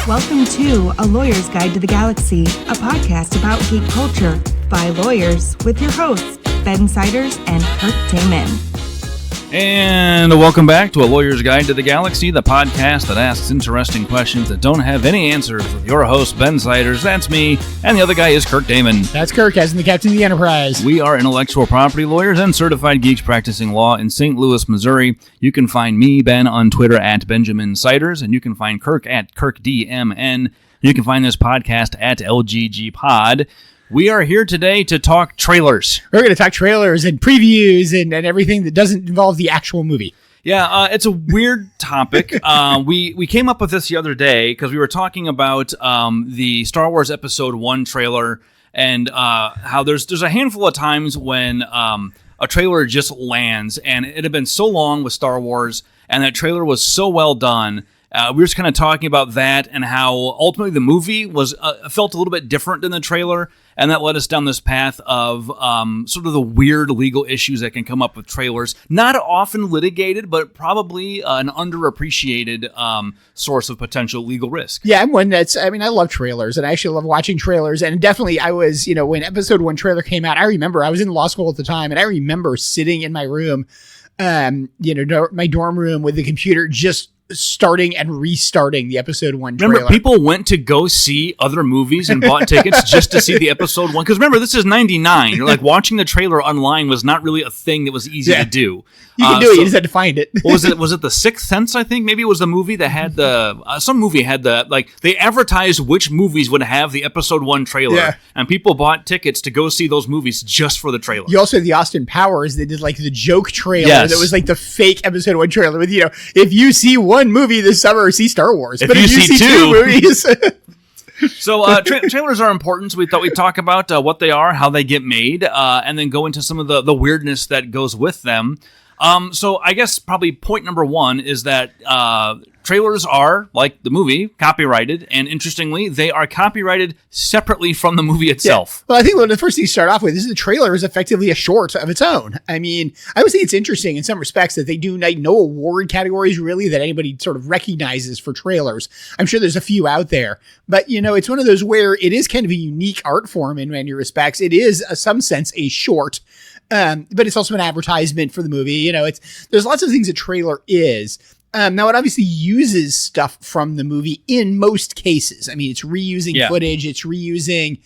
Welcome to A Lawyer's Guide to the Galaxy, a podcast about geek culture by lawyers with your hosts, Ben Siders and Kirk Damon. And welcome back to A Lawyer's Guide to the Galaxy, the podcast that asks interesting questions that don't have any answers with your host, Ben Siders. That's me. And the other guy is Kirk Damon. That's Kirk, as in the captain of the Enterprise. We are intellectual property lawyers and certified geeks practicing law in St. Louis, Missouri. You can find me, Ben, on Twitter at Benjamin Siders, and you can find Kirk at KirkDMN. You can find this podcast at LGGPod. We are here today to talk trailers. We're going to talk trailers and previews and everything that doesn't involve the actual movie. Yeah, it's a weird topic. We came up with this the other day because we were talking about the Star Wars Episode 1 trailer and how there's a handful of times when a trailer just lands, and it had been so long with Star Wars, and that trailer was so well done. We were just kind of talking about that and how ultimately the movie was felt a little bit different than the trailer, and that led us down this path of sort of the weird legal issues that can come up with trailers. Not often litigated, but probably an underappreciated source of potential legal risk. Yeah, I'm one I love trailers, and I actually love watching trailers, and definitely I was, when Episode 1 trailer came out, I remember I was in law school at the time, and I remember sitting in my room, my dorm room with the computer just starting and restarting the Episode 1 trailer. Remember, people went to go see other movies and bought tickets just to see the Episode 1. Because remember, this is 99. You're like, watching the trailer online was not really a thing that was easy to do. You can do it, you just had to find it. Was it The Sixth Sense, I think? Maybe it was the movie that had some movie had they advertised which movies would have the Episode 1 trailer. And people bought tickets to go see those movies just for the trailer. You also had the Austin Powers, they did the joke trailer that was the fake Episode 1 trailer with, if you see one movie this summer, see Star Wars. But if you see two movies... So trailers are important, so we thought we'd talk about what they are, how they get made, and then go into some of the weirdness that goes with them. So I guess probably point number one is that trailers are, like the movie, copyrighted, and interestingly, they are copyrighted separately from the movie itself. Yeah. Well, I think one of the first things to start off with is the trailer is effectively a short of its own. I mean, I would say it's interesting in some respects that they do no award categories really that anybody sort of recognizes for trailers. I'm sure there's a few out there, but it's one of those where it is kind of a unique art form in many respects. It is, in some sense, a short. But it's also an advertisement for the movie. There's lots of things a trailer is. Now, it obviously uses stuff from the movie in most cases. I mean, it's reusing footage, it's reusing,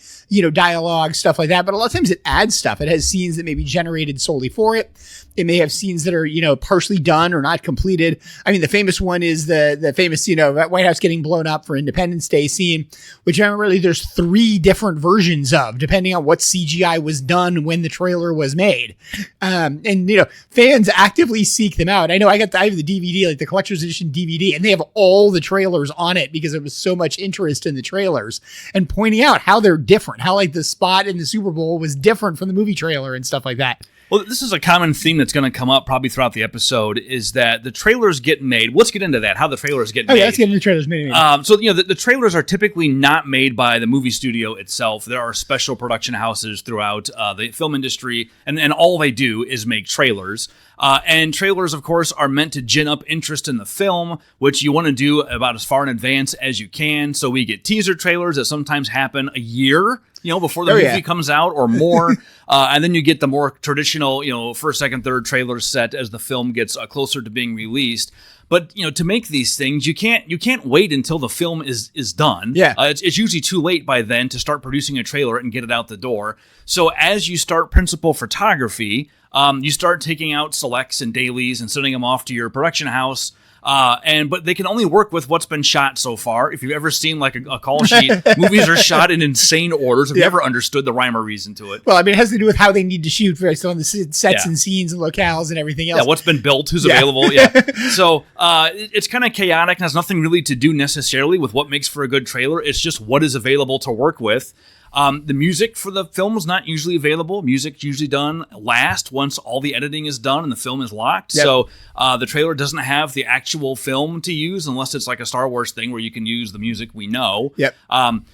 dialogue, stuff like that. But a lot of times it adds stuff. It has scenes that may be generated solely for it. It may have scenes that are, partially done or not completed. I mean, the famous one is the famous, White House getting blown up for Independence Day scene, which I remember there's 3 different versions of, depending on what CGI was done when the trailer was made. And fans actively seek them out. I know I have the DVD, the collector's edition DVD, and they have all the trailers on it because there was so much interest in the trailers and pointing out how they're different, how the spot in the Super Bowl was different from the movie trailer and stuff like that. Well, this is a common theme that's going to come up probably throughout the episode, is that the trailers get made. Let's get into that, how the trailers get made. Yeah, let's get into the trailers made. So, the trailers are typically not made by the movie studio itself. There are special production houses throughout the film industry, and all they do is make trailers. And trailers, of course, are meant to gin up interest in the film, which you want to do about as far in advance as you can. So we get teaser trailers that sometimes happen a year before the movie comes out or more. And then you get the more traditional, first, second, third trailers set as the film gets closer to being released. But, to make these things, you can't wait until the film is done. Yeah. It's usually too late by then to start producing a trailer and get it out the door. So as you start principal photography, you start taking out selects and dailies and sending them off to your production house. But they can only work with what's been shot so far. If you've ever seen a call sheet, movies are shot in insane orders. I've never understood the rhyme or reason to it. Well, I mean, it has to do with how they need to shoot based on the sets and scenes and locales and everything else. Yeah, what's been built, who's available. Yeah. So it's kind of chaotic and has nothing really to do necessarily with what makes for a good trailer. It's just what is available to work with. The music for the film is not usually available. Music's usually done last once all the editing is done and the film is locked. Yep. So the trailer doesn't have the actual film to use unless it's like a Star Wars thing where you can use the music we know. Yep.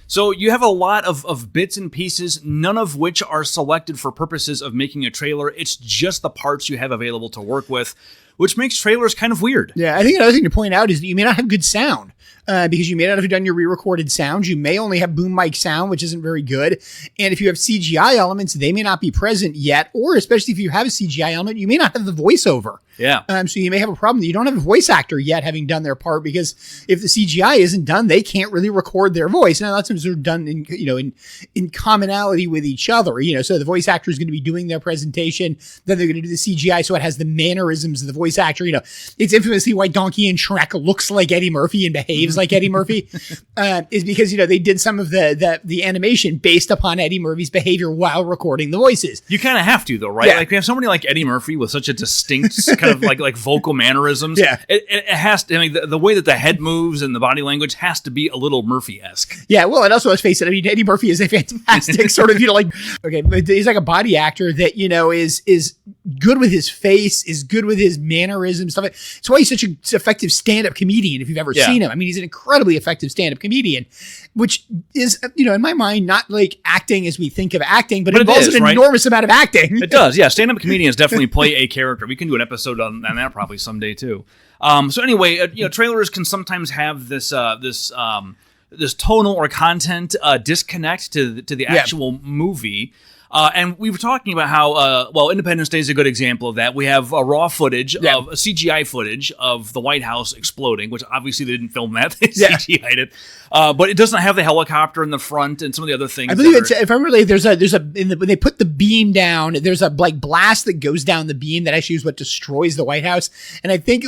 So you have a lot of bits and pieces, none of which are selected for purposes of making a trailer. It's just the parts you have available to work with, which makes trailers kind of weird. Yeah, I think another thing to point out is that you may not have good sound. because you may not have done your re-recorded sounds. You may only have boom mic sound, which isn't very good. And if you have CGI elements, they may not be present yet, or especially if you have a CGI element, you may not have the voiceover. Yeah. So you may have a problem that you don't have a voice actor yet having done their part, because if the CGI isn't done, they can't really record their voice. Now, lots of times they're done in commonality with each other, so the voice actor is going to be doing their presentation, then they're going to do the CGI so it has the mannerisms of the voice actor. It's infamously why Donkey in Shrek looks like Eddie Murphy and behaves like Eddie Murphy, is because, they did some of the animation based upon Eddie Murphy's behavior while recording the voices. You kind of have to, though, right? Yeah. Like, we have somebody like Eddie Murphy with such a distinct kind of like vocal mannerisms. Yeah. It has to, the way that the head moves and the body language has to be a little Murphy-esque. Yeah, well, and also, let's face it, Eddie Murphy is a fantastic sort of, but he's like a body actor that, is good with his face, is good with his mannerisms, stuff. It's why he's such an effective stand-up comedian, if you've ever seen him. He's an incredibly effective stand-up comedian, which is, in my mind, not like acting as we think of acting, but it involves an enormous amount of acting. It does, yeah. Stand-up comedians definitely play a character. We can do an episode on that probably someday, too. So anyway, trailers can sometimes have this tonal or content disconnect to the actual movie. And we were talking about how, Independence Day is a good example of that. We have raw footage of CGI footage of the White House exploding, which obviously they didn't film that. They CGI'd it. But it doesn't have the helicopter in the front and some of the other things. I believe if I remember, when they put the beam down, there's a blast that goes down the beam that actually is what destroys the White House. And I think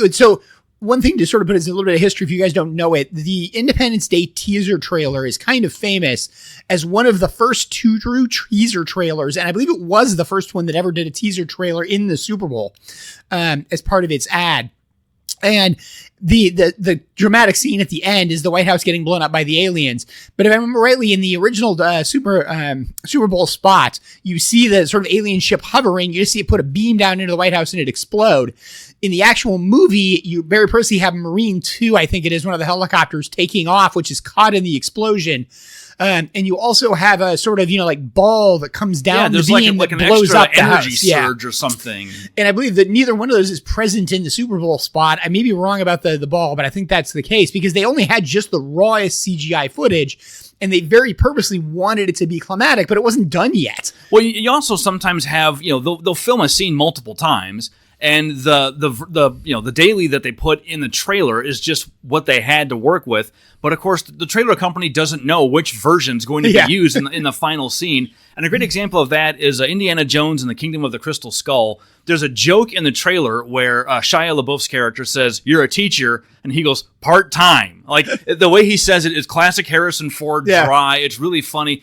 one thing to sort of put as a little bit of history, if you guys don't know it, the Independence Day teaser trailer is kind of famous as one of the first two true teaser trailers. And I believe it was the first one that ever did a teaser trailer in the Super Bowl as part of its ad. And the dramatic scene at the end is the White House getting blown up by the aliens. But if I remember rightly, in the original Super Bowl spot, you see the sort of alien ship hovering. You just see it put a beam down into the White House and it explode. In the actual movie, you very personally have Marine 2, I think it is, one of the helicopters taking off, which is caught in the explosion. And you also have a sort of, ball that comes down the beam that blows up the energy house. surge or something. And I believe that neither one of those is present in the Super Bowl spot. I may be wrong about the ball, but I think that's the case because they only had just the rawest CGI footage. And they very purposely wanted it to be climatic, but it wasn't done yet. Well, you also sometimes have, they'll film a scene multiple times. And the daily that they put in the trailer is just what they had to work with. But of course, the trailer company doesn't know which version is going to be used in the final scene. And a great example of that is Indiana Jones and the Kingdom of the Crystal Skull. There's a joke in the trailer where Shia LaBeouf's character says, "You're a teacher," and he goes, "Part-time." Like, the way he says it is classic Harrison Ford dry. It's really funny.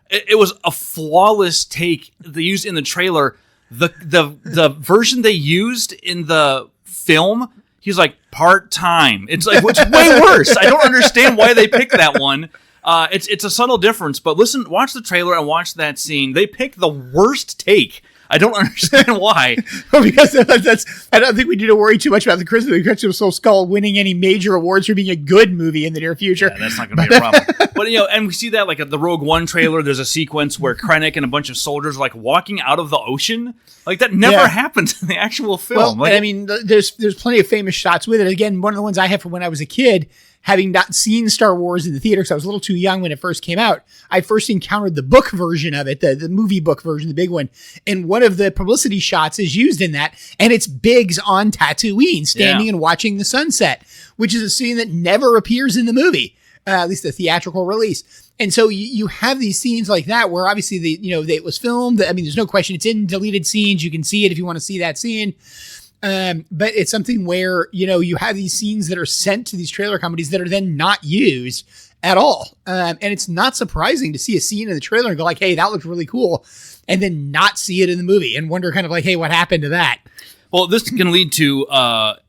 It was a flawless take they used in the trailer. The version they used in the film, he's like, part-time. It's like, it's way worse. I don't understand why they picked that one. It's a subtle difference, but watch the trailer and watch that scene. They picked the worst take. I don't understand why. Well, because I don't think we need to worry too much about the Crystal Skull winning any major awards for being a good movie in the near future. Yeah, that's not going to be a problem. But, and we see that like at the Rogue One trailer, there's a sequence where Krennic and a bunch of soldiers are like walking out of the ocean. Like, that never happens in the actual film. Well, there's plenty of famous shots with it. Again, one of the ones I have from when I was a kid, having not seen Star Wars in the theater because I was a little too young when it first came out, I first encountered the book version of it, the movie book version, the big one. And one of the publicity shots is used in that, and it's Biggs on Tatooine standing and watching the sunset, which is a scene that never appears in the movie, at least the theatrical release. And so you have these scenes like that where obviously it was filmed. There's no question it's in deleted scenes. You can see it if you want to see that scene. But it's something where, you have these scenes that are sent to these trailer companies that are then not used at all. And it's not surprising to see a scene in the trailer and go like, hey, that looks really cool. And then not see it in the movie and wonder kind of like, hey, what happened to that? Well, this can lead to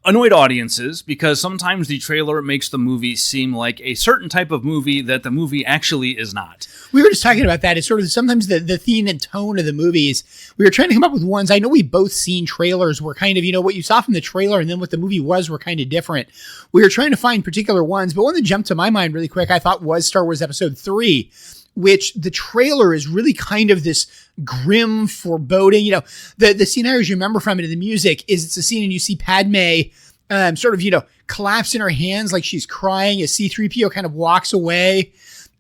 annoyed audiences because sometimes the trailer makes the movie seem like a certain type of movie that the movie actually is not. We were just talking about that. It's sort of sometimes the theme and tone of the movies. We were trying to come up with ones. I know we both seen trailers where kind of, what you saw from the trailer and then what the movie was were kind of different. We were trying to find particular ones, but one that jumped to my mind really quick, I thought was Star Wars Episode 3, which the trailer is really kind of this grim foreboding. The scene I always remember from it in the music is it's a scene and you see Padme sort of, collapse in her hands like she's crying as C-3PO kind of walks away.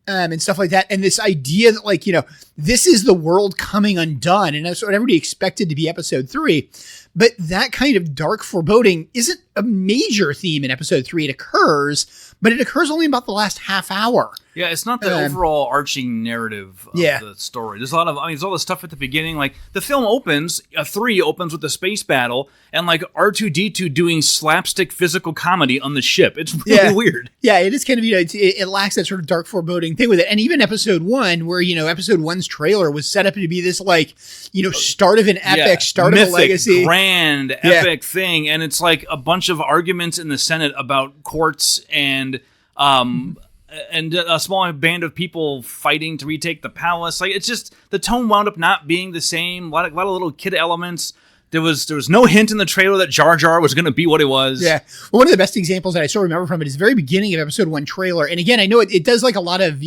And stuff like that. And this idea that this is the world coming undone. And that's what everybody expected to be episode 3. But that kind of dark foreboding isn't a major theme in episode 3. It occurs, but it occurs only about the last half hour. Yeah, it's not the overall arching narrative of the story. There's a lot of, there's all this stuff at the beginning. Like, the film opens, 3 opens with the space battle, and R2-D2 doing slapstick physical comedy on the ship. It's really weird. Yeah, it is kind of, it lacks that sort of dark foreboding thing with it. And even episode 1, where, episode 1's trailer was set up to be this, start of an epic, start mythic, of a legacy. Grand, epic thing. And it's like a bunch of arguments in the Senate about courts and a small band of people fighting to retake the palace. Like, it's just, the tone wound up not being the same. A lot of little kid elements. There was no hint in the trailer that Jar Jar was going to be what it was. Yeah. Well, one of the best examples that I still remember from it is the very beginning of episode 1 trailer. And again, I know it does a lot of,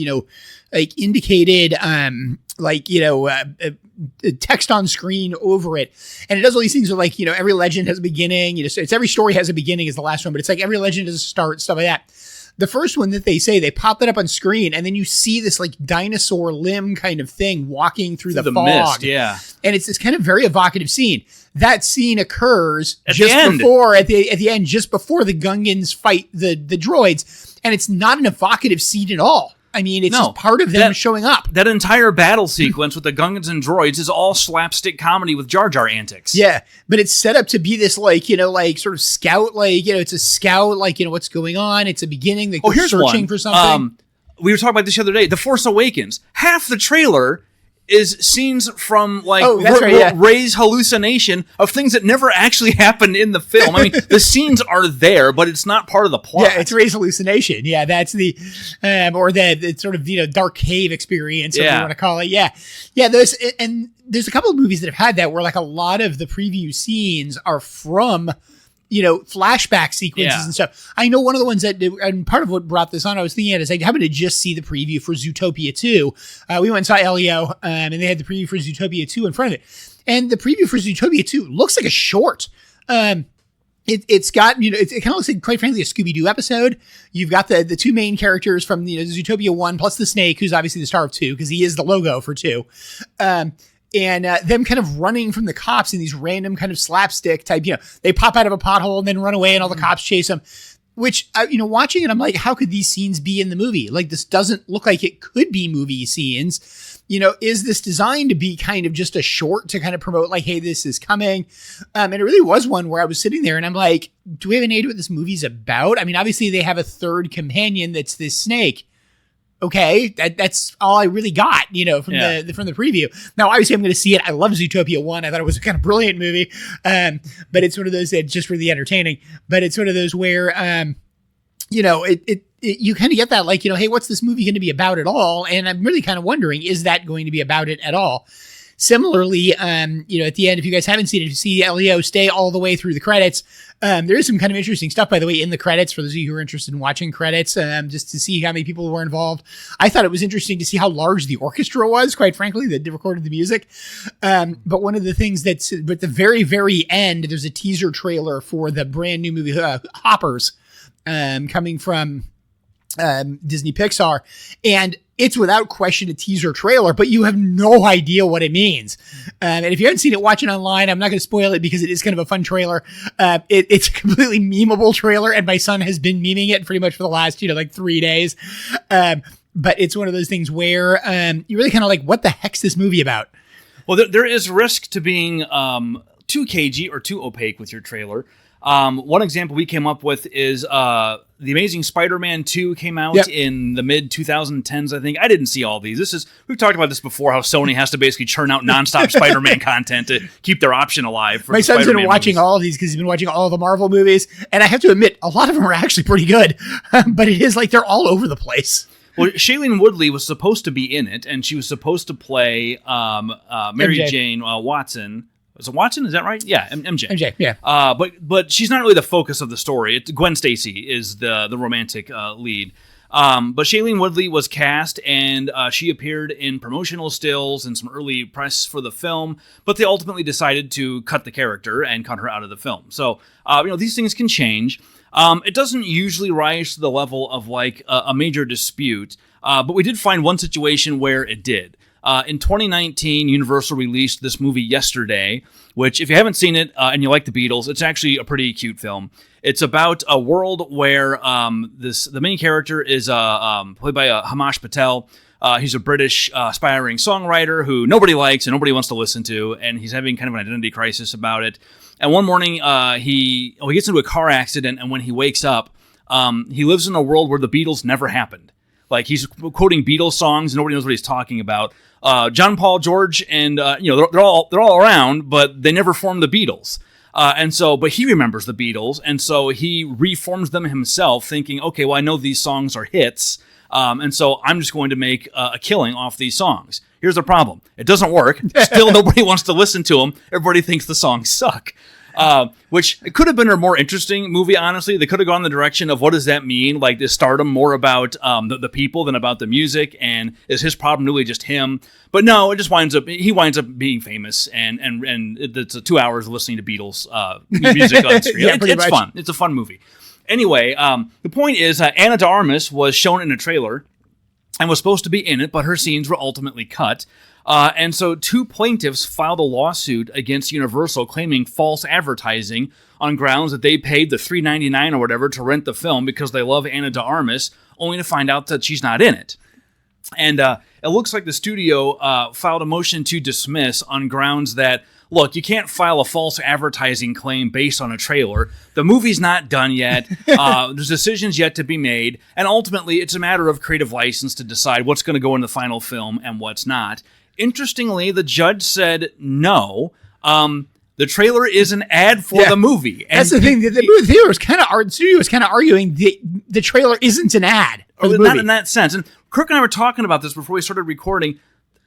indicated, text on screen over it. And it does all these things where every legend has a beginning, it's every story has a beginning is the last one, but it's like every legend has a start, stuff like that. The first one that they say, they pop that up on screen, and then you see this dinosaur limb kind of thing walking through the fog. Mist, yeah. And it's this kind of very evocative scene. That scene occurs at the end, just before the Gungans fight the droids. And it's not an evocative scene at all. It's just part of them showing up. That entire battle sequence with the Gungans and droids is all slapstick comedy with Jar Jar antics. Yeah, but it's set up to be this sort of scout, it's a scout, what's going on. It's a beginning. Here's searching one. For something. We were talking about this the other day. The Force Awakens. Half the trailer is scenes from Rey's hallucination of things that never actually happened in the film. The scenes are there, but it's not part of the plot. Yeah, it's Rey's hallucination. Yeah, that's the or the sort of dark cave experience, or what you want to call it. Yeah, there's a couple of movies that have had that where a lot of the preview scenes are from flashback sequences and stuff. I know one of the ones and part of what brought this on, I was thinking is I happened to just see the preview for Zootopia 2. We went and saw Elio, and they had the preview for Zootopia 2 in front of it. And the preview for Zootopia 2 looks like a short. It's got, it kind of looks like, quite frankly, a Scooby-Doo episode. You've got the two main characters from Zootopia 1, plus the snake, who's obviously the star of 2, because he is the logo for 2. And them kind of running from the cops in these random kind of slapstick type, they pop out of a pothole and then run away and all the cops chase them, which, watching it, I'm like, how could these scenes be in the movie? This doesn't look like it could be movie scenes. Is this designed to be kind of just a short to kind of promote hey, this is coming? And it really was one where I was sitting there and I'm like, do we have any idea what this movie's about? Obviously they have a third companion that's this snake. Okay, that's all I really got, from the preview. Now, obviously, I'm going to see it. I love Zootopia 1. I thought it was a kind of brilliant movie, but it's one of those that's just really entertaining. But it's one of those where, you kind of get that, hey, what's this movie going to be about at all? And I'm really kind of wondering, is that going to be about it at all? Similarly, at the end, if you guys haven't seen it, if you see Elio stay all the way through the credits, there is some kind of interesting stuff, by the way, in the credits for those of you who are interested in watching credits, just to see how many people were involved. I thought it was interesting to see how large the orchestra was, quite frankly, that recorded the music. But one of the things at the very, very end, there's a teaser trailer for the brand new movie, Hoppers, coming from Disney Pixar. And it's without question a teaser trailer, but you have no idea what it means. And if you haven't seen it, watch it online. I'm not going to spoil it because it is kind of a fun trailer. It's a completely memeable trailer, and my son has been memeing it pretty much for the last, 3 days. But it's one of those things where you really kind of what the heck's this movie about? Well, there is risk to being too cagey or too opaque with your trailer. One example we came up with is The Amazing Spider-Man 2 came out in the mid-2010s, I think. I didn't see all these. We've talked about this before, how Sony has to basically churn out nonstop Spider-Man content to keep their option alive. For my son's been watching all of these because he's been watching all the Marvel movies, and I have to admit, a lot of them are actually pretty good, but it is they're all over the place. Well, Shailene Woodley was supposed to be in it, and she was supposed to play Mary Jane Watson. Is it Watson? Is that right? Yeah, MJ. MJ, yeah. But she's not really the focus of the story. Gwen Stacy is the romantic lead. But Shailene Woodley was cast, and she appeared in promotional stills and some early press for the film, but they ultimately decided to cut the character and cut her out of the film. So, these things can change. It doesn't usually rise to the level of like a major dispute, but we did find one situation where it did. In 2019, Universal released this movie Yesterday, which, if you haven't seen it and you like the Beatles, it's actually a pretty cute film. It's about a world where the main character is played by Hamash Patel. He's a British aspiring songwriter who nobody likes and nobody wants to listen to, and he's having kind of an identity crisis about it. And one morning, he gets into a car accident, and when he wakes up, he lives in a world where the Beatles never happened. Like, he's quoting Beatles songs, and nobody knows what he's talking about. John, Paul, George, and they're all around, but they never formed the Beatles. But he remembers the Beatles, and so he reforms them himself, thinking, okay, well, I know these songs are hits, and so I'm just going to make a killing off these songs. Here's the problem. It doesn't work. Still, nobody wants to listen to them. Everybody thinks the songs suck. Which it could have been a more interesting movie, honestly. They could have gone the direction of what does that mean? Like, is stardom more about the people than about the music? And is his problem really just him? But no, it just he winds up being famous, and it's 2 hours of listening to Beatles music on screen. Yeah, it's fun. It's a fun movie. Anyway, the point is Ana de Armas was shown in a trailer and was supposed to be in it, but her scenes were ultimately cut. And so two plaintiffs filed a lawsuit against Universal claiming false advertising on grounds that they paid the $3.99 or whatever to rent the film because they love Ana de Armas, only to find out that she's not in it. And it looks like the studio filed a motion to dismiss on grounds that, look, you can't file a false advertising claim based on a trailer. The movie's not done yet. There's decisions yet to be made. And ultimately, it's a matter of creative license to decide what's going to go in the final film and what's not. Interestingly, the judge said no. The trailer is an ad for the movie. And that's the thing. The movie theater was kind of arguing the trailer isn't an ad. Not in that sense. And Kirk and I were talking about this before we started recording.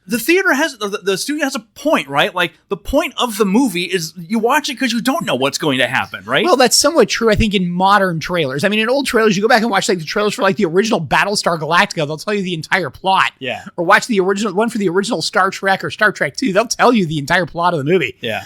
The studio has a point, right? Like, the point of the movie is you watch it because you don't know what's going to happen, right? Well, that's somewhat true, I think, in modern trailers. I mean, in old trailers, you go back and watch like the trailers for like the original Battlestar Galactica, they'll tell you the entire plot. Yeah. Or watch the original one for the original Star Trek or Star Trek 2, they'll tell you the entire plot of the movie. Yeah.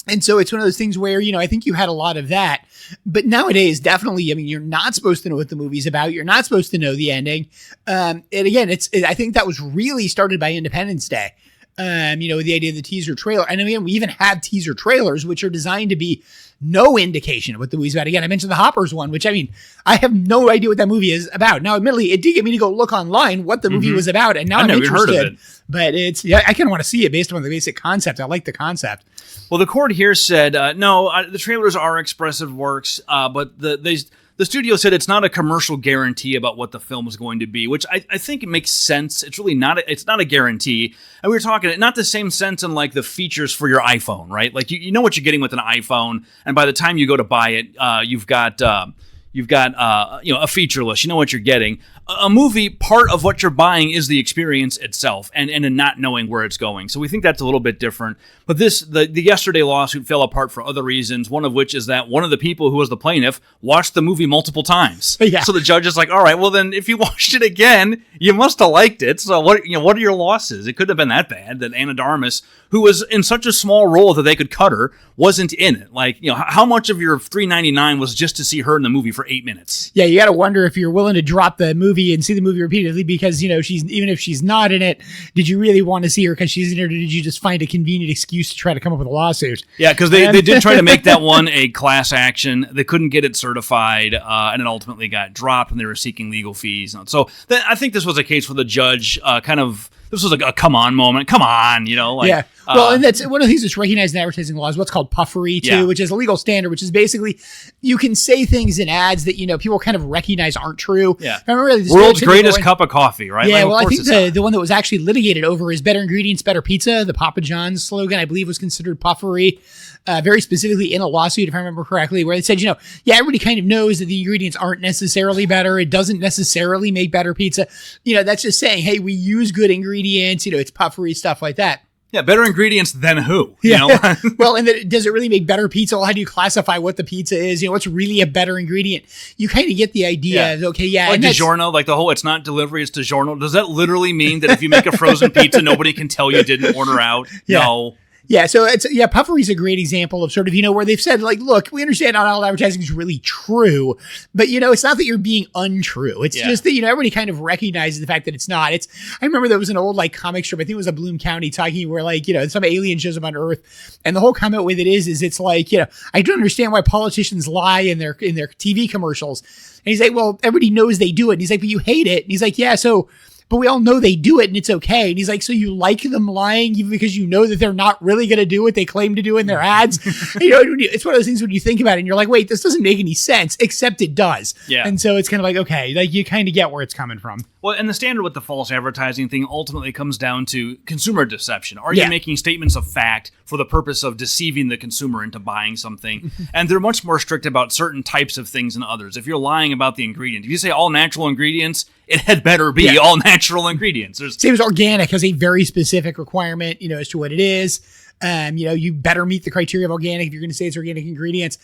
And so it's one of those things where, I think you had a lot of that. But nowadays, definitely, I mean, you're not supposed to know what the movie's about. You're not supposed to know the ending. And again, I think that was really started by Independence Day. The idea of the teaser trailer. And I mean, we even have teaser trailers, which are designed to be no indication of what the movie's about. Again, I mentioned the Hoppers one, which, I mean, I have no idea what that movie is about. Now, admittedly, it did get me to go look online what the movie was about, and now I'm interested. Heard of it. But I kind of want to see it based on the basic concept. I like the concept. Well, the court here said, no, the trailers are expressive works, but the studio said it's not a commercial guarantee about what the film is going to be, which I think it makes sense. It's really not. It's not a guarantee. And we were talking not the same sense in like the features for your iPhone, right? Like you know what you're getting with an iPhone, and by the time you go to buy it, you've got a feature list. You know what you're getting. A movie, part of what you're buying is the experience itself and in not knowing where it's going. So we think that's a little bit different. But the Yesterday lawsuit fell apart for other reasons, one of which is that one of the people who was the plaintiff watched the movie multiple times. Yeah. So the judge is like, all right, well then if you watched it again, you must have liked it. So what are your losses? It couldn't have been that bad that Ana de Armas, who was in such a small role that they could cut her, wasn't in it. Like, how much of your $3.99 was just to see her in the movie for 8 minutes? Yeah, you got to wonder if you're willing to drop the movie and see the movie repeatedly because, she's, even if she's not in it, did you really want to see her because she's in it, or did you just find a convenient excuse to try to come up with a lawsuit? Yeah, because they did try to make that one a class action. They couldn't get it certified, and it ultimately got dropped, and they were seeking legal fees. So I think this was a case where the judge this was a come on moment. Come on, yeah. Well, and that's one of the things that's recognized in advertising law is what's called puffery too, which is a legal standard, which is basically you can say things in ads that, people kind of recognize aren't true. Yeah. I remember the world's greatest cup of coffee, right? Yeah. Well, I think the one that was actually litigated over is better ingredients, better pizza. The Papa John's slogan, I believe, was considered puffery. Very specifically in a lawsuit, if I remember correctly, where they said, everybody kind of knows that the ingredients aren't necessarily better. It doesn't necessarily make better pizza. That's just saying, hey, we use good ingredients. It's puffery, stuff like that. Yeah, better ingredients than who? Yeah. You know? Well, and does it really make better pizza? Well, how do you classify what the pizza is? You know, what's really a better ingredient? You kind of get the idea. Yeah. Okay, yeah. Like DiGiorno, like the whole it's not delivery, it's DiGiorno. Does that literally mean that if you make a frozen pizza, nobody can tell you didn't order out? Yeah. No. Yeah, so Puffery's a great example of sort of, where they've said, like, look, we understand not all advertising is really true, but, it's not that you're being untrue. It's just that, everybody kind of recognizes the fact that it's not. I remember there was an old, like, comic strip, I think it was a Bloom County talking where, like, some alien shows up on Earth, and the whole comment with it is it's like, I don't understand why politicians lie in their TV commercials. And he's like, well, everybody knows they do it. And he's like, but you hate it. And he's like, yeah, but we all know they do it and it's okay. And he's like, so you like them lying even because you know that they're not really going to do what they claim to do in their ads? It's one of those things when you think about it and you're like, wait, this doesn't make any sense, except it does. Yeah. And so it's kind of like, okay, like you kind of get where it's coming from. Well, and the standard with the false advertising thing ultimately comes down to consumer deception. Are you making statements of fact for the purpose of deceiving the consumer into buying something? And they're much more strict about certain types of things than others. If you're lying about the ingredient, if you say all natural ingredients, it had better be all natural ingredients. Same as organic has a very specific requirement, as to what it is. You better meet the criteria of organic if you're going to say it's organic ingredients,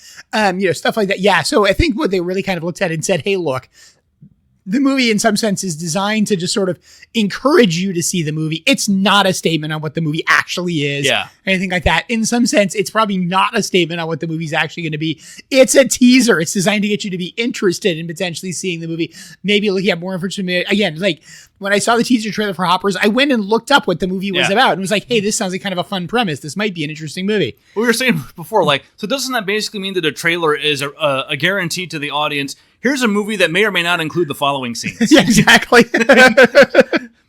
stuff like that. Yeah. So I think what they really kind of looked at and said, hey, look, the movie in some sense is designed to just sort of encourage you to see the movie. It's not a statement on what the movie actually is. Yeah. Anything like that. In some sense, it's probably not a statement on what the movie's actually going to be. It's a teaser. It's designed to get you to be interested in potentially seeing the movie. Maybe looking at more information. Again, like when I saw the teaser trailer for Hoppers, I went and looked up what the movie was about and was like, hey, this sounds like kind of a fun premise. This might be an interesting movie. We were saying before, like, so doesn't that basically mean that a trailer is a guarantee to the audience? Here's a movie that may or may not include the following scenes. Yeah, exactly.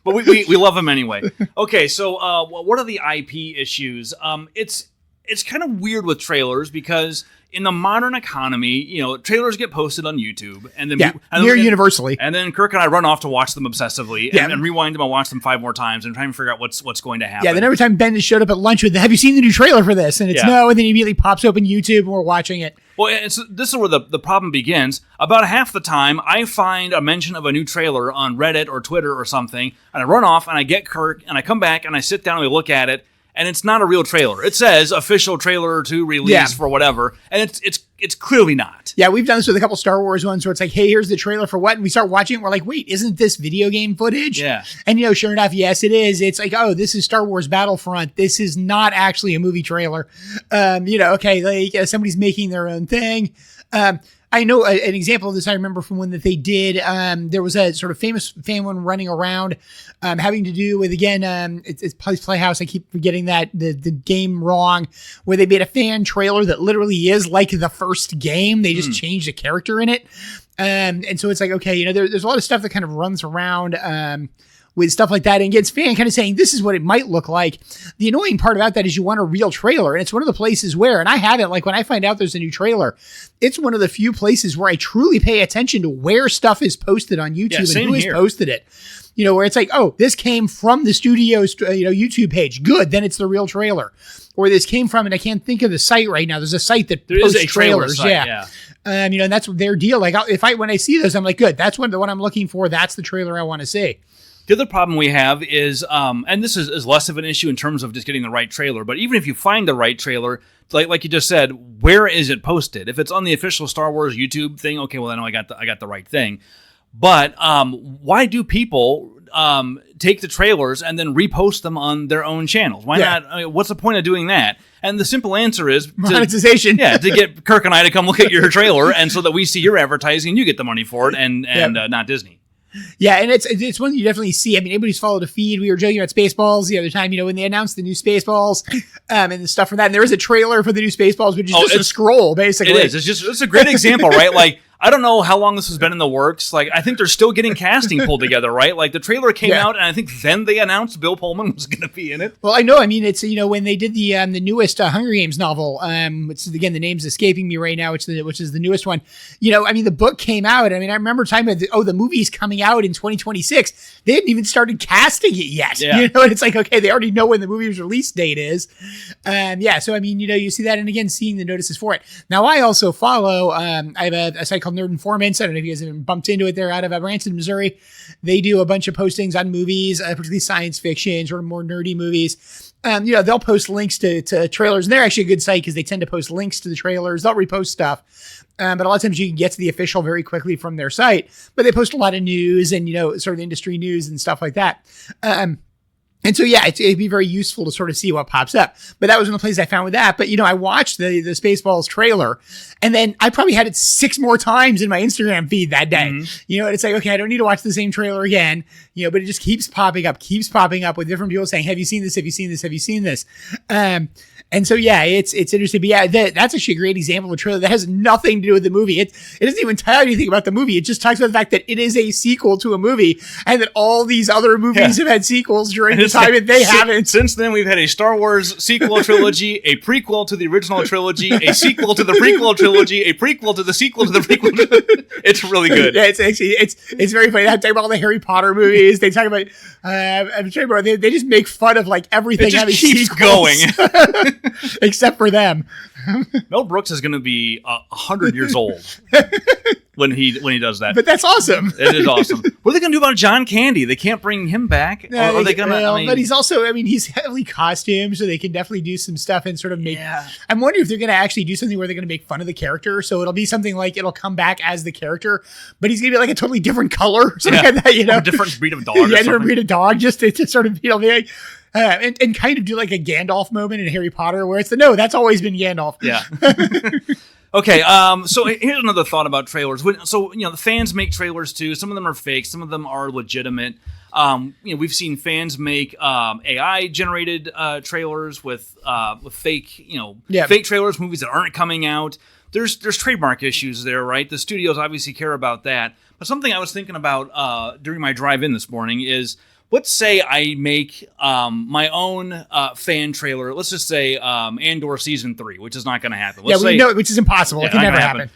But we love them anyway. Okay, so what are the IP issues? It's kind of weird with trailers because in the modern economy, trailers get posted on YouTube and then near universally. And then Kirk and I run off to watch them obsessively and rewind them and watch them 5 more times and try and figure out what's going to happen. Yeah, then every time Ben showed up at lunch with, have you seen the new trailer for this? And it's no, and then he immediately pops open YouTube and we're watching it. Well, this is where the problem begins. About half the time, I find a mention of a new trailer on Reddit or Twitter or something, and I run off and I get Kirk, and I come back and I sit down and we look at it, and it's not a real trailer. It says official trailer to release for whatever, and it's clearly not. Yeah, we've done this with a couple Star Wars ones where it's like, hey, here's the trailer for what? And we start watching it, and we're like, wait, isn't this video game footage? Yeah. And, sure enough, yes, it is. It's like, oh, this is Star Wars Battlefront. This is not actually a movie trailer. Okay, like somebody's making their own thing. I know an example of this I remember from one that they did. There was a sort of famous fan one running around having to do with, again, it's Playhouse. I keep forgetting that, the game wrong, where they made a fan trailer that literally is like the first game. They just changed a character in it. And so it's like, okay, there's a lot of stuff that kind of runs around with stuff like that and gets fan kind of saying, this is what it might look like. The annoying part about that is you want a real trailer. And it's one of the places where, and I have it, like when I find out there's a new trailer, it's one of the few places where I truly pay attention to where stuff is posted on YouTube and who has posted it. Where it's like, oh, this came from the studio's, YouTube page. Good. Then it's the real trailer. Or this came from, and I can't think of the site right now. There's a site that posts trailers. Site, yeah. And that's their deal. Like when I see those, I'm like, good. That's the one I'm looking for. That's the trailer I want to see. The other problem we have is, and this is less of an issue in terms of just getting the right trailer, but even if you find the right trailer, like you just said, where is it posted? If it's on the official Star Wars YouTube thing, okay, well, I know I got the right thing. But why do people take the trailers and then repost them on their own channels? Why not? I mean, what's the point of doing that? And the simple answer is monetization. To get Kirk and I to come look at your trailer, and so that we see your advertising and you get the money for it, and not Disney. Yeah, and it's one you definitely see. I mean, anybody's followed a feed. We were joking about Spaceballs the other time, when they announced the new Spaceballs and the stuff from that. And there is a trailer for the new Spaceballs, which is just a scroll, basically. It is. It's a great example, right? Like, I don't know how long this has been in the works. Like, I think they're still getting casting pulled together, right? Like, the trailer came out, and I think then they announced Bill Pullman was going to be in it. Well, I know. I mean, it's, when they did the newest Hunger Games novel, which is, again, the name's escaping me right now, which is the newest one. I mean, the book came out. I mean, I remember talking about, the movie's coming out in 2026. They hadn't even started casting it yet. Yeah. And it's like, okay, they already know when the movie's release date is. So, I mean, you see that, and again, seeing the notices for it. Now, I also follow, I have a site called called Nerd Informants. I don't know if you guys have bumped into it. They're out of Branson, Missouri. They do a bunch of postings on movies, particularly science fiction, sort of more nerdy movies. They'll post links to trailers, and they're actually a good site because they tend to post links to the trailers. They'll repost stuff. But a lot of times you can get to the official very quickly from their site, but they post a lot of news and, sort of industry news and stuff like that. And so, yeah, it'd be very useful to sort of see what pops up. But that was one of the places I found with that. But, I watched the Spaceballs trailer, and then I probably had it 6 more times in my Instagram feed that day. Mm-hmm. And it's like, okay, I don't need to watch the same trailer again, but it just keeps popping up with different people saying, have you seen this? Have you seen this? Have you seen this? And so, yeah, it's interesting. But yeah, that's actually a great example of a trailer that has nothing to do with the movie. It doesn't even tell you anything about the movie. It just talks about the fact that it is a sequel to a movie and that all these other movies have had sequels during the time and they haven't. Since then, we've had a Star Wars sequel trilogy, a prequel to the original trilogy, a sequel to the prequel trilogy, a prequel to the sequel to the prequel. It's really good. Yeah, it's very funny. They talk about all the Harry Potter movies. They talk about I'm sure they just make fun of like everything. It just keeps going. Except for them. Mel Brooks is going to be 100 years old when he does that. But that's awesome. It is awesome. What are they going to do about John Candy? They can't bring him back. No, are they going to? But he's also, he's heavily costumed, so they can definitely do some stuff and sort of make. Yeah. I'm wondering if they're going to actually do something where they're going to make fun of the character. So it'll be something like it'll come back as the character, but he's going to be like a totally different color, something like that. Or a different breed of dog. Yeah, different breed of dog, just to sort of be like. And kind of do like a Gandalf moment in Harry Potter where it's that's always been Gandalf. Yeah. Okay. So here's another thought about trailers. So, the fans make trailers too. Some of them are fake. Some of them are legitimate. We've seen fans make AI generated trailers with fake, fake trailers, movies that aren't coming out. There's trademark issues there, right? The studios obviously care about that. But something I was thinking about during my drive in this morning is, let's say I make my own fan trailer. Let's just say Andor Season 3, which is not going to happen. We know, which is impossible. It can never happen.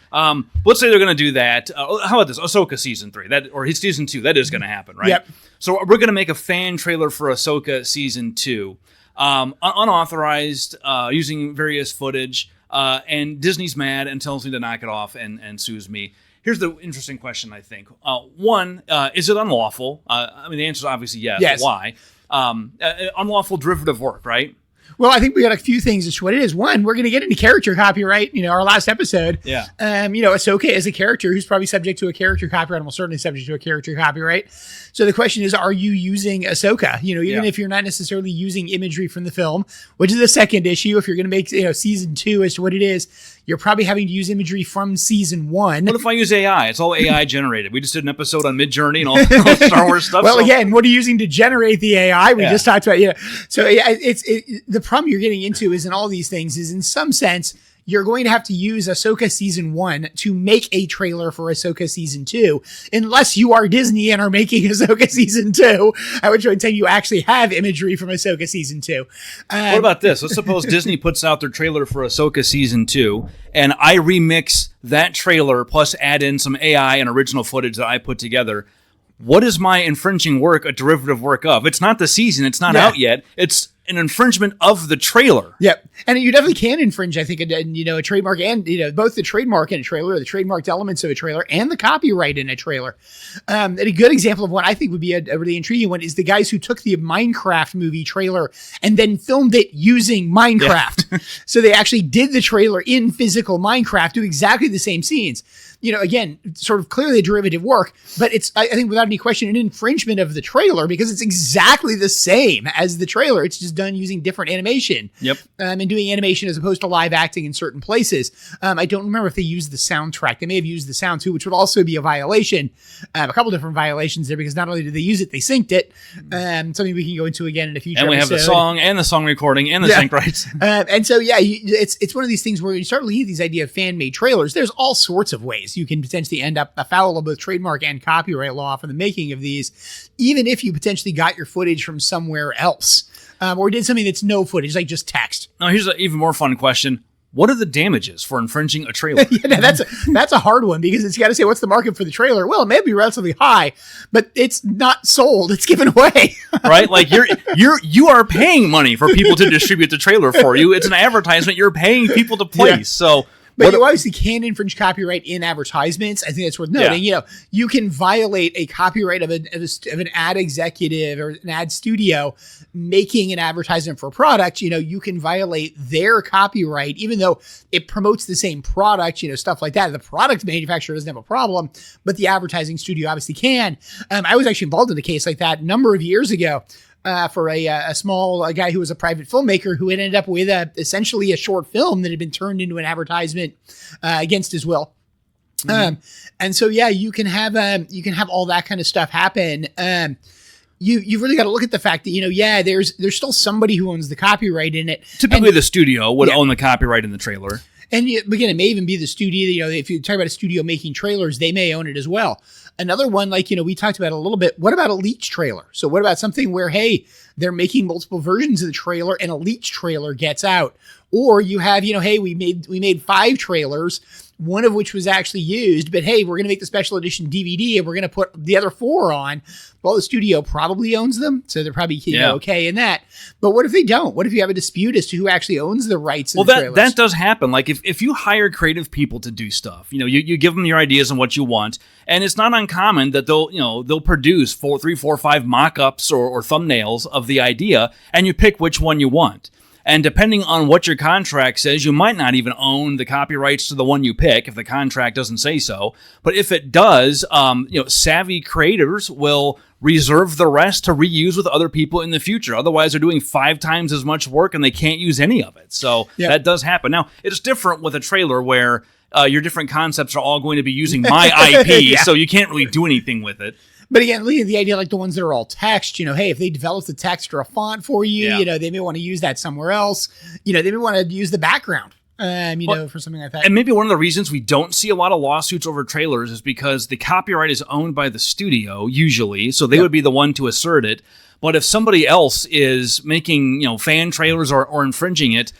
Let's say they're going to do that. How about this? Ahsoka Season 3, or Season 2, that is going to happen, right? Yep. So we're going to make a fan trailer for Ahsoka Season 2, unauthorized, using various footage, and Disney's mad and tells me to knock it off and sues me. Here's the interesting question, I think. One, is it unlawful? The answer is obviously yes. Yes. Why? Unlawful derivative work, right? Well, I think we got a few things as to what it is. One, we're going to get into character copyright. Our last episode. Yeah. Ahsoka is a character who's probably subject to a character copyright, almost certainly subject to a character copyright. So the question is, are you using Ahsoka? Even if you're not necessarily using imagery from the film, which is the second issue. If you're going to make Season 2 as to what it is, you're probably having to use imagery from Season 1. What if I use AI? It's all AI generated. We just did an episode on Midjourney and all Star Wars stuff. Well, again, what are you using to generate the AI? We just talked about, So the problem you're getting into is in all these things is in some sense, you're going to have to use Ahsoka Season 1 to make a trailer for Ahsoka Season 2, unless you are Disney and are making Ahsoka Season 2, at which point you actually have imagery from Ahsoka Season 2. What about this? Let's suppose Disney puts out their trailer for Ahsoka Season 2, and I remix that trailer plus add in some AI and original footage that I put together. What is my infringing work a derivative work of? It's not the season. It's not out yet. It's an infringement of the trailer. Yep. And you definitely can infringe, I think, a trademark and, both the trademark in a trailer, the trademarked elements of a trailer, and the copyright in a trailer. And a good example of what I think would be a really intriguing one is the guys who took the Minecraft movie trailer and then filmed it using Minecraft. Yeah. So they actually did the trailer in physical Minecraft, do exactly the same scenes. Again, sort of clearly a derivative work, but it's, I think without any question, an infringement of the trailer because it's exactly the same as the trailer. It's just done using different animation. Yep. And doing animation as opposed to live acting in certain places. I don't remember if they used the soundtrack. They may have used the sound too, which would also be a violation. A couple different violations there because not only did they use it, they synced it. Something we can go into again in a future episode. And we have the song and the song recording and the sync rights. And so, it's one of these things where you start looking at these idea of fan-made trailers. There's all sorts of ways you can potentially end up afoul of both trademark and copyright law for the making of these, even if you potentially got your footage from somewhere else. Or did something that's no footage, like just text. Now, here's an even more fun question. What are the damages for infringing a trailer? That's a hard one because it's got to say, what's the market for the trailer? Well, it may be relatively high, but it's not sold. It's given away. Right? Like you are paying money for people to distribute the trailer for you. It's an advertisement you're paying people to place. So But you obviously can infringe copyright in advertisements. I think that's worth noting. Yeah. You can violate a copyright of an ad executive or an ad studio making an advertisement for a product. You can violate their copyright, even though it promotes the same product, stuff like that. The product manufacturer doesn't have a problem, but the advertising studio obviously can. I was actually involved in a case like that a number of years ago. For a small guy who was a private filmmaker who had ended up with essentially a short film that had been turned into an advertisement against his will. Mm-hmm. And so, you can have all that kind of stuff happen. You've really got to look at the fact that, there's still somebody who owns the copyright in it. Typically the studio would own the copyright in the trailer. And again, it may even be the studio, if you talk about a studio making trailers, they may own it as well. Another one, we talked about a little bit, what about a leaked trailer? So what about something where, hey, they're making multiple versions of the trailer and a leaked trailer gets out? Or you have, hey, we made 5 trailers, one of which was actually used, but hey, we're going to make the special edition DVD and we're going to put the other 4 on. Well, the studio probably owns them, so they're probably okay in that. But what if they don't? What if you have a dispute as to who actually owns the rights in the trailers? That does happen. Like if you hire creative people to do stuff, you give them your ideas and what you want, and it's not uncommon that they'll produce 3, 4, 5 mock-ups or thumbnails of the idea, and you pick which one you want. And depending on what your contract says, you might not even own the copyrights to the one you pick if the contract doesn't say so. But if it does, savvy creators will reserve the rest to reuse with other people in the future. Otherwise, they're doing 5 times as much work and they can't use any of it. So that does happen. Now, it's different with a trailer where your different concepts are all going to be using my IP, so you can't really do anything with it. But again, the idea like the ones that are all text, hey, if they develop the text or a font for you, they may want to use that somewhere else. They may want to use the background, for something like that. And maybe one of the reasons we don't see a lot of lawsuits over trailers is because the copyright is owned by the studio, usually, so they would be the one to assert it. But if somebody else is making, fan trailers or infringing it,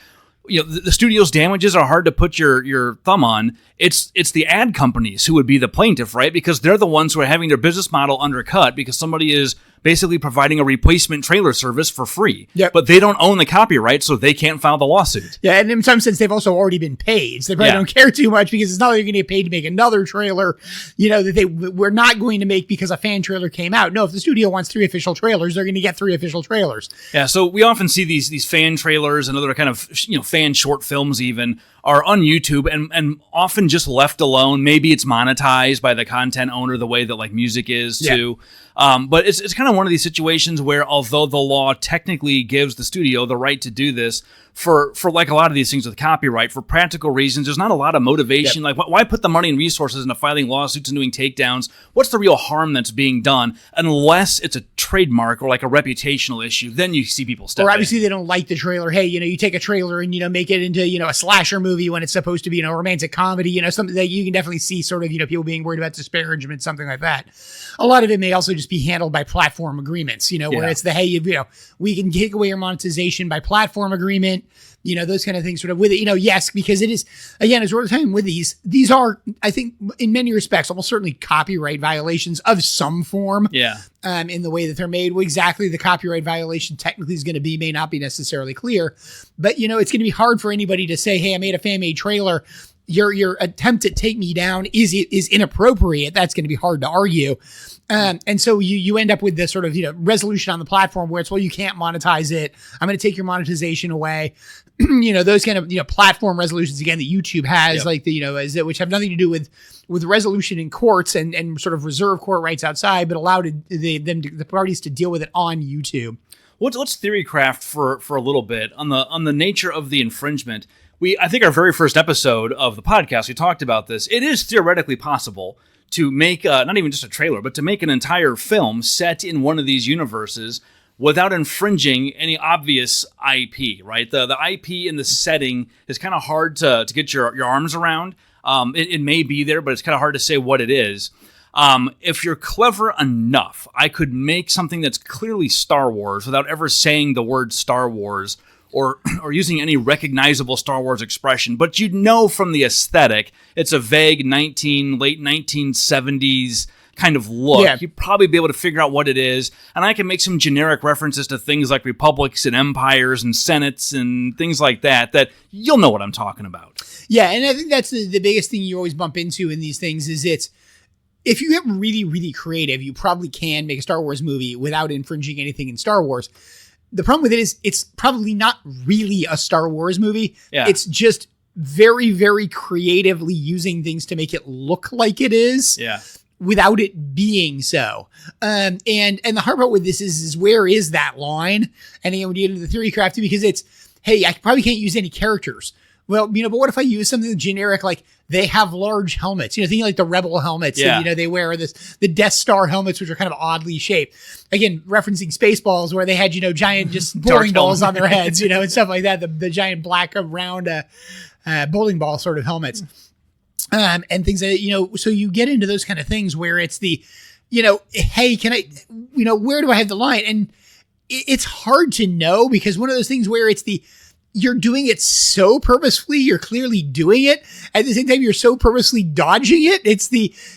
the studio's damages are hard to put your thumb on. It's the ad companies who would be the plaintiff, right? Because they're the ones who are having their business model undercut because somebody is basically providing a replacement trailer service for free. Yep. But they don't own the copyright, so they can't file the lawsuit. Yeah, and in some sense, they've also already been paid. So they probably don't care too much because it's not like you're going to get paid to make another trailer, that we're not going to make because a fan trailer came out. No, if the studio wants 3 official trailers, they're going to get 3 official trailers. Yeah, so we often see these fan trailers and other kind of fan short films even are on YouTube and often just left alone. Maybe it's monetized by the content owner the way that like music is too. But it's kind of one of these situations where although the law technically gives the studio the right to do this, for like a lot of these things with copyright, for practical reasons, there's not a lot of motivation. Like, why put the money and resources into filing lawsuits and doing takedowns? What's the real harm that's being done? Unless it's a trademark or like a reputational issue, then you see people step in. Or obviously they don't like the trailer. Hey, you take a trailer and, make it into, a slasher movie when it's supposed to be, a romantic comedy, something that you can definitely see sort of, people being worried about disparagement, something like that. A lot of it may also just be handled by platform agreements, where it's the, hey, we can take away your monetization by platform agreement, those kind of things sort of with it, yes, because it is, again, as we're talking with these are, I think, in many respects, almost certainly copyright violations of some form. Yeah. In the way that they're made. Well, exactly the copyright violation technically is going to be may not be necessarily clear, but, it's going to be hard for anybody to say, hey, I made a fan-made trailer. Your attempt to take me down is inappropriate. That's going to be hard to argue. And so you end up with this sort of, resolution on the platform where it's, well, you can't monetize it. I'm going to take your monetization away. Those kind of, platform resolutions again that YouTube has, like which have nothing to do with resolution in courts and sort of reserve court rights outside, but allow the parties to deal with it on YouTube. Let's theorycraft for a little bit on the nature of the infringement. I think our very first episode of the podcast, we talked about this. It is theoretically possible to make not even just a trailer, but to make an entire film set in one of these universes without infringing any obvious IP, right? The IP in the setting is kind of hard to get your arms around. It may be there, but it's kind of hard to say what it is. If you're clever enough, I could make something that's clearly Star Wars without ever saying the word Star Wars or using any recognizable Star Wars expression, but you'd know from the aesthetic, it's a vague late 1970s kind of look, Yeah. you'd probably be able to figure out what it is. And I can make some generic references to things like republics and empires and senates and things like that you'll know what I'm talking about. Yeah, and I think that's the biggest thing you always bump into in these things is if you get really, really creative, you probably can make a Star Wars movie without infringing anything in Star Wars. The problem with it is it's probably not really a Star Wars movie. Yeah. It's just very, very creatively using things to make it look like it is. Yeah. Without it being so. And the hard part with this is where is that line? And again, when you get into the theory crafting, because it's, hey, I probably can't use any characters. Well, but what if I use something generic, like they have large helmets, thinking like the Rebel helmets that, they wear, the Death Star helmets, which are kind of oddly shaped. Again, referencing Spaceballs, where they had, giant just bowling balls on their heads, and stuff like that. The giant black round bowling ball sort of helmets. And things that, so you get into those kind of things where it's the, hey, can I, where do I have the line? And it's hard to know, because one of those things where it's you're doing it so purposefully, you're clearly doing it. At the same time, you're so purposely dodging it. It's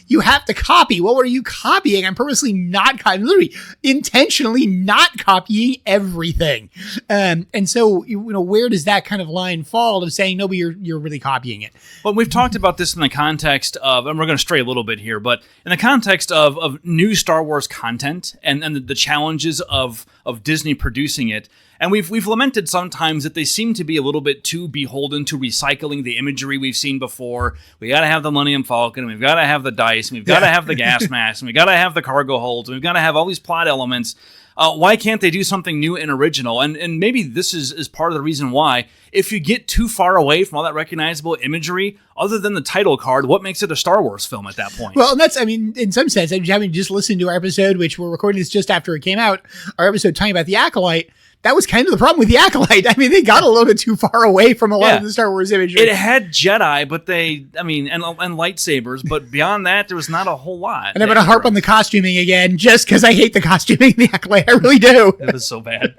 you have to copy. Well, what are you copying? I'm purposely not copying, literally intentionally not copying everything. And so, where does that kind of line fall of saying, no, but you're really copying it? Well, we've talked about this in the context of, and we're going to stray a little bit here, but in the context of new Star Wars content and the challenges of Disney producing it. And we've lamented sometimes that they seem to be a little bit too beholden to recycling the imagery we've seen before. We got to have the Millennium Falcon, and we've got to have the dice, and we've got to have the gas mask, and we've got to have the cargo holds, and we've got to have all these plot elements. Why can't they do something new and original? And maybe this is part of the reason why. If you get too far away from all that recognizable imagery, other than the title card, what makes it a Star Wars film at that point? Well, that's, in some sense, having just listened to our episode, which we're recording this just after it came out, our episode talking about the Acolyte, that was kind of the problem with the Acolyte. They got a little bit too far away from a lot of the Star Wars imagery. It had Jedi, but and lightsabers, but beyond that, there was not a whole lot. And I'm going to harp on the costuming again, just because I hate the costuming in the Acolyte. I really do. It was so bad.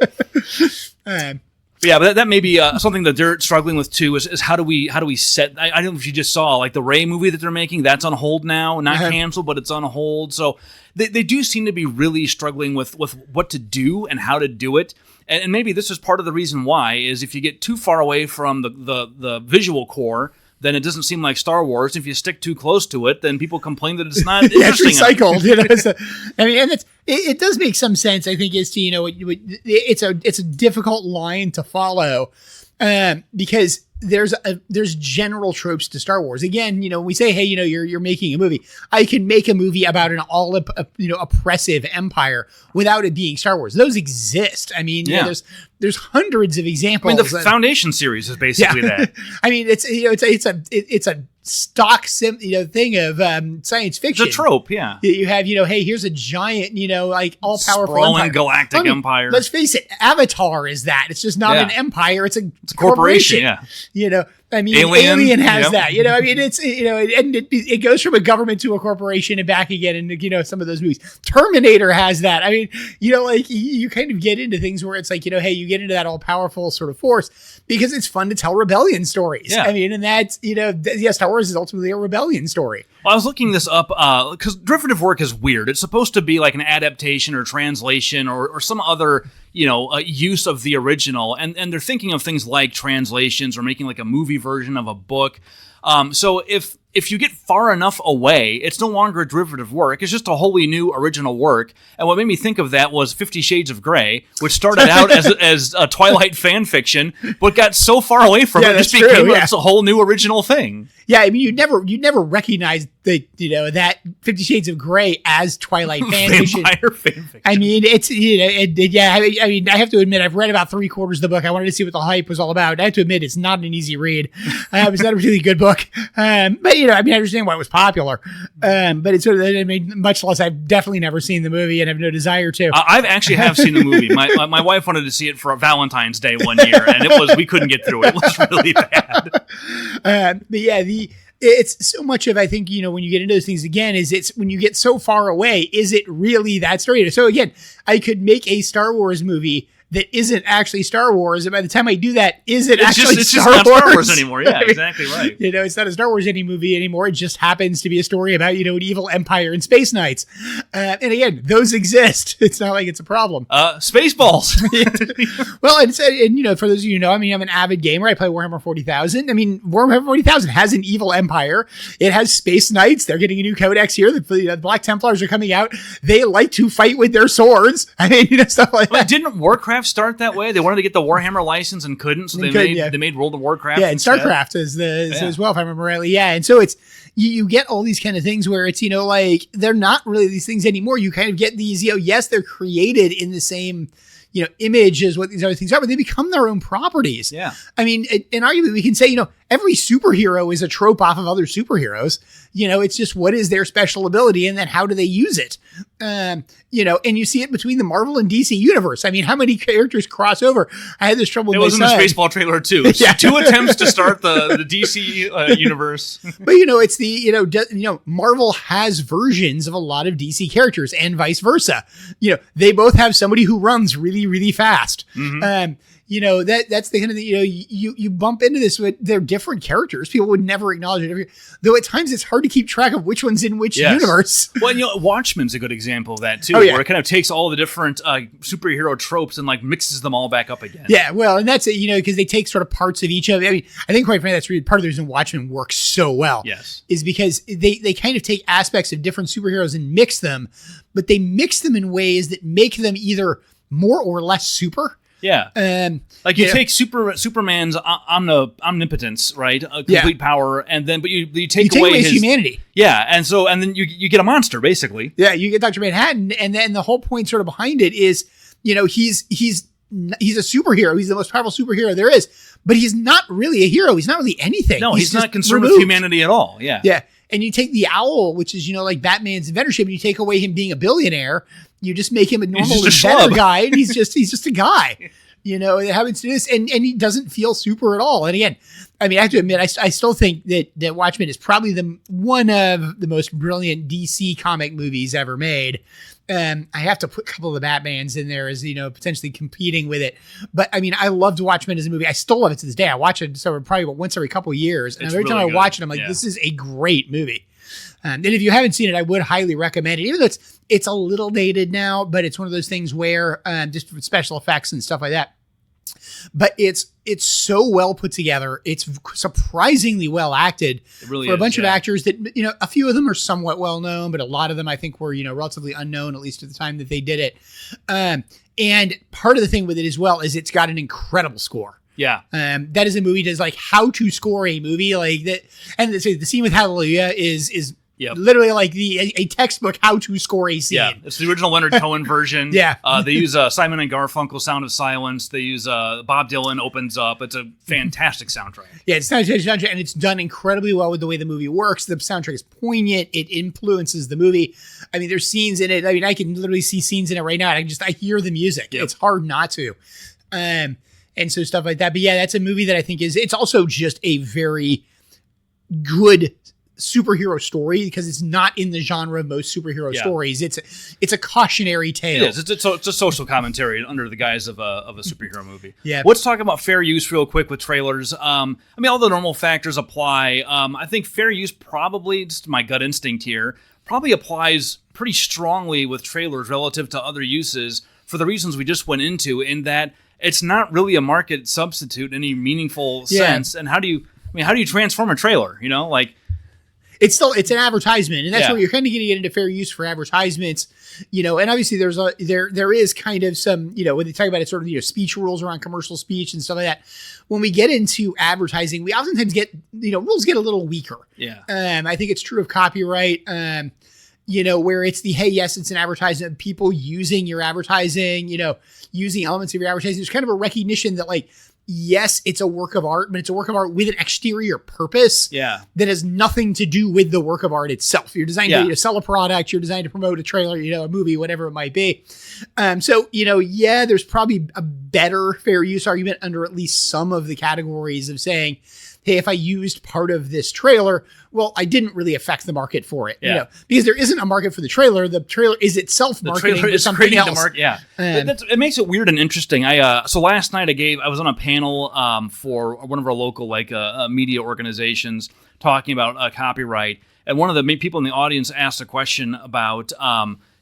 But that may be something that they're struggling with too. Is how do we set? I don't know if you just saw like the Rey movie that they're making. That's on hold now, not canceled, but it's on hold. So they do seem to be really struggling with what to do and how to do it. And maybe this is part of the reason why is if you get too far away from the visual core, then it doesn't seem like Star Wars. If you stick too close to it, then people complain that it's not interesting. It's recycled. And it does make some sense. I think is to it's a difficult line to follow because there's general tropes to Star Wars. Again, we say, hey, you're making a movie. I can make a movie about an all oppressive empire without it being Star Wars. Those exist. There's hundreds of examples. The Foundation series is basically that. It's a stock thing of science fiction. It's a trope, yeah. You have, hey, here's a giant, like all powerful sprawling galactic empire. Let's face it, Avatar is that. It's just not an empire. It's a corporation. Yeah. Alien has that. It's and it goes from a government to a corporation and back again. And some of those movies, Terminator has that. You kind of get into things where it's like, hey, you get into that all powerful sort of force because it's fun to tell rebellion stories. Yeah. And that's Star Wars is ultimately a rebellion story. Well, I was looking this up because derivative work is weird. It's supposed to be like an adaptation or translation or some other use of the original, and they're thinking of things like translations or making like a movie version of a book. So if you get far enough away, it's no longer a derivative work. It's just a wholly new original work. And what made me think of that was 50 Shades of Grey, which started out as a Twilight fan fiction, but got so far away from it, just became a whole new original thing. Yeah, you'd never recognize that 50 Shades of Grey as Twilight fan fiction. Fan fiction. It's I have to admit I've read about 3/4 of the book. I wanted to see what the hype was all about. I have to admit it's not an easy read. It was not a really good book. But I understand why it was popular. But it's sort of much less. I've definitely never seen the movie and have no desire to. I've actually have seen the movie. My wife wanted to see it for Valentine's Day one year, and we couldn't get through it. It was really bad. But yeah, it's so much of, I think, when you get into those things again, is it's when you get so far away, is it really that story? So again, I could make a Star Wars movie that isn't actually Star Wars. And by the time I do that, is it It's actually just Star not Wars? Star Wars anymore. Yeah, exactly right. It's not a Star Wars movie anymore. It just happens to be a story about, an evil empire and space knights. And again, those exist. It's not like it's a problem. Spaceballs. Well, and for those of you who know, I'm an avid gamer. I play Warhammer 40,000. Warhammer 40,000 has an evil empire. It has space knights. They're getting a new codex here. The Black Templars are coming out. They like to fight with their swords. Stuff like that. Didn't Warcraft start that way? They wanted to get the Warhammer license and couldn't, so they made World of Warcraft. Yeah, and StarCraft as well, if I remember rightly. Yeah, and so it's you get all these kind of things where it's they're not really these things anymore. You kind of get these yes, they're created in the same image as what these other things are, but they become their own properties. Yeah. In arguably we can say, every superhero is a trope off of other superheroes. It's just what is their special ability and then how do they use it? And you see it between the Marvel and DC universe. How many characters cross over? I had this trouble with my son. It was in the Spaceball trailer too. Yeah. 2 attempts to start the DC universe. But it's the, Marvel has versions of a lot of DC characters and vice versa. They both have somebody who runs really, really fast. Mm-hmm. That's the kind of thing, you bump into this, but they're different characters. People would never acknowledge it. Though at times it's hard to keep track of which one's in which universe. Well, Watchmen's a good example of that too, where it kind of takes all the different superhero tropes and mixes them all back up again. Yeah, well, and that's it, because they take sort of parts of each of it. I think quite frankly, that's really part of the reason Watchmen works so well. Yes. Is because they kind of take aspects of different superheroes and mix them, but they mix them in ways that make them either more or less super. Yeah. You take Superman's omnipotence, right? Complete power, and then, but you take away his humanity. Yeah. And then you get a monster, basically. Yeah. You get Dr. Manhattan. And then the whole point sort of behind it is, he's a superhero. He's the most powerful superhero there is, but he's not really a hero. He's not really anything. No, he's not concerned with humanity at all. Yeah. Yeah. And you take the Owl, which is, Batman's inventorship, and you take away him being a billionaire. You just make him a normal inventor guy, and he's just a guy. It happens to this, and he doesn't feel super at all. And again, I have to admit, I still think that Watchmen is probably one of the most brilliant DC comic movies ever made. I have to put a couple of the Batmans in there as, potentially competing with it. But I loved Watchmen as a movie. I still love it to this day. I watch it probably about once every couple of years. And every time I watch it, I'm like, this is a great movie. And if you haven't seen it, I would highly recommend it. Even though it's a little dated now, but it's one of those things where just for special effects and stuff like that. But it's so well put together. It's surprisingly well acted. It really for a bunch of actors that, a few of them are somewhat well known, but a lot of them I think were, relatively unknown, at least at the time that they did it. And part of the thing with it as well is it's got an incredible score. Yeah. That is a movie that's how to score a movie like that. And the scene with Hallelujah is literally a textbook how to score a scene. Yeah, it's the original Leonard Cohen version. Yeah. They use Simon and Garfunkel, Sound of Silence. They use Bob Dylan, Opens Up. It's a fantastic soundtrack. Yeah, it's a fantastic soundtrack, and it's done incredibly well with the way the movie works. The soundtrack is poignant. It influences the movie. There's scenes in it. I can literally see scenes in it right now. I hear the music. Yep. It's hard not to. And so stuff like that. But yeah, that's a movie that I think it's also just a very good superhero story because it's not in the genre of most superhero stories. It's a cautionary tale. It is. It's a social commentary under the guise of a superhero movie. Yeah. Let's talk about fair use real quick with trailers. All the normal factors apply. I think fair use probably, just my gut instinct here, probably applies pretty strongly with trailers relative to other uses for the reasons we just went into, in that it's not really a market substitute in any meanobviously sense. And how do you transform a trailer? It's an advertisement, and that's where you're kind of going to get into fair use for advertisements, and obviously there is kind of some, when they talk about it, sort of, speech rules around commercial speech and stuff like that. When we get into advertising, we oftentimes get, rules get a little weaker. Yeah. I think it's true of copyright, where it's hey, yes, it's an advertisement, people using your advertising, using elements of your advertising. There's kind of a recognition that yes, it's a work of art, but it's a work of art with an exterior purpose that has nothing to do with the work of art itself. You're designed to sell a product, you're designed to promote a trailer, a movie, whatever it might be. There's probably a better fair use argument under at least some of the categories of saying, hey, if I used part of this trailer, well, I didn't really affect the market for it, because there isn't a market for the trailer. The trailer is itself marketing for something else. It makes it weird and interesting. So last night I was on a panel for one of our local media organizations talking about copyright, and one of the people in the audience asked a question about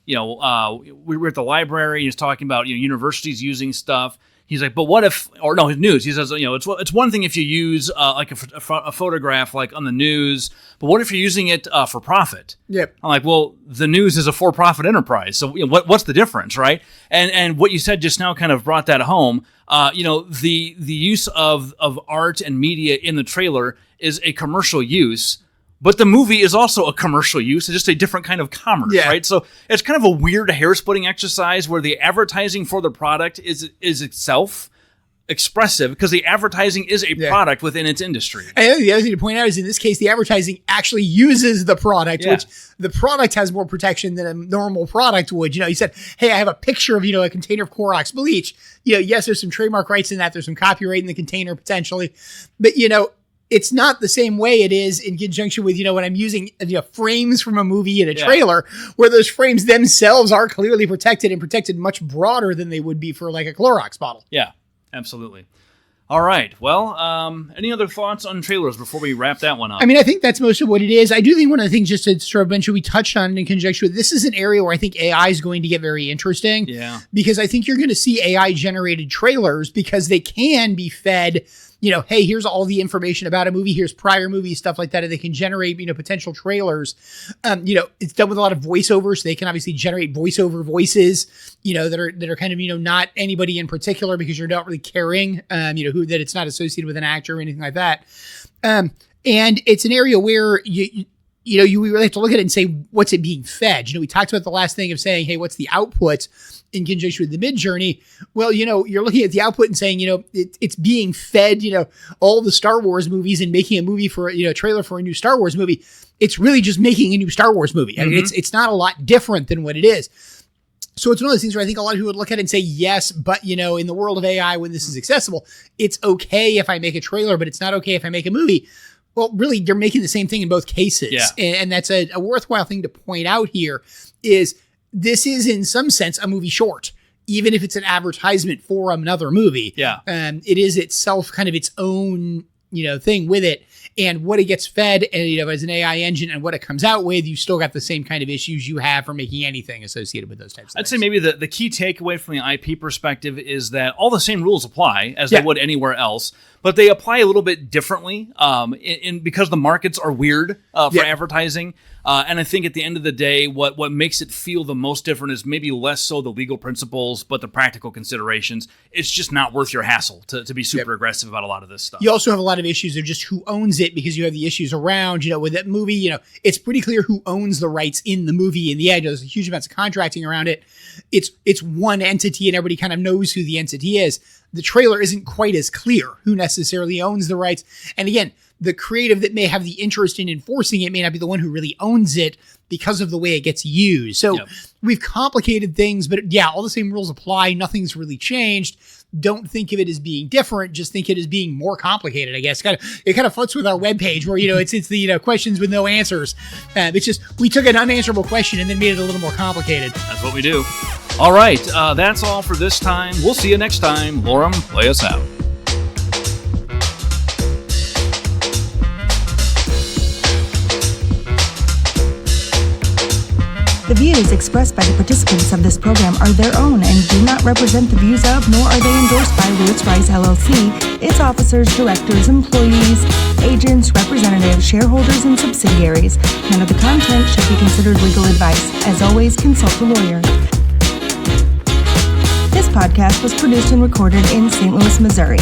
we were at the library. He was talking about universities using stuff. He's like, but what if, or no, his news. He says, it's one thing if you use a photograph like on the news, but what if you're using it for profit? Yep. I'm like, well, the news is a for-profit enterprise, so what's the difference, right? And what you said just now kind of brought that home. The use of art and media in the trailer is a commercial use. But the movie is also a commercial use. It's just a different kind of commerce, right? So it's kind of a weird hair-splitting exercise where the advertising for the product is itself expressive because the advertising is a product within its industry. And the other thing to point out is in this case, the advertising actually uses the product, which the product has more protection than a normal product would. You said, hey, I have a picture of, a container of Clorox bleach. Yes, there's some trademark rights in that. There's some copyright in the container potentially. But, it's not the same way it is in conjunction with, when I'm using frames from a movie in a trailer where those frames themselves are clearly protected and protected much broader than they would be for like a Clorox bottle. Yeah, absolutely. All right. Well, any other thoughts on trailers before we wrap that one up? I mean, I think that's most of what it is. I do think one of the things just to sort of mention we touched on in conjunction with this is an area where I think AI is going to get very interesting. Yeah. Because I think you're going to see AI generated trailers because they can be fed hey, here's all the information about a movie. Here's prior movies, stuff like that. And they can generate, potential trailers. It's done with a lot of voiceovers. So they can obviously generate voiceover voices, that are kind of, not anybody in particular because you're not really caring, that it's not associated with an actor or anything like that. And it's an area where you really have to look at it and say, what's it being fed? We talked about the last thing of saying, hey, what's the output in conjunction with the Mid-Journey? Well, you're looking at the output and saying, it's being fed, all the Star Wars movies and making a movie for, a trailer for a new Star Wars movie. It's really just making a new Star Wars movie. I mean, it's not a lot different than what it is. So it's one of those things where I think a lot of people would look at it and say, yes, but, in the world of AI, when this is accessible, it's okay if I make a trailer, but it's not okay if I make a movie. Well, really, you're making the same thing in both cases. Yeah. And that's a worthwhile thing to point out here is this is in some sense a movie short, even if it's an advertisement for another movie. Yeah. It is itself kind of its own, thing with it. And what it gets fed as an AI engine and what it comes out with, you still got the same kind of issues you have for making anything associated with those types of things. I'd say maybe the key takeaway from the IP perspective is that all the same rules apply as they would anywhere else, but they apply a little bit differently because the markets are weird for advertising. And I think at the end of the day, what makes it feel the most different is maybe less so the legal principles, but the practical considerations. It's just not worth your hassle to be super aggressive about a lot of this stuff. You also have a lot of issues of just who owns it because you have the issues around, with that movie, it's pretty clear who owns the rights in the movie. And there's huge amounts of contracting around it. It's one entity and everybody kind of knows who the entity is. The trailer isn't quite as clear who necessarily owns the rights. And again, the creative that may have the interest in enforcing it may not be the one who really owns it because of the way it gets used. So we've complicated things, but all the same rules apply. Nothing's really changed. Don't think of it as being different. Just think it as being more complicated, I guess. It kind of fits with our webpage where, it's the questions with no answers. It's just we took an unanswerable question and then made it a little more complicated. That's what we do. All right. That's all for this time. We'll see you next time. Lorem, play us out. The views expressed by the participants of this program are their own and do not represent the views of, nor are they endorsed by Lewis Rice LLC, its officers, directors, employees, agents, representatives, shareholders, and subsidiaries. None of the content should be considered legal advice. As always, consult a lawyer. This podcast was produced and recorded in St. Louis, Missouri.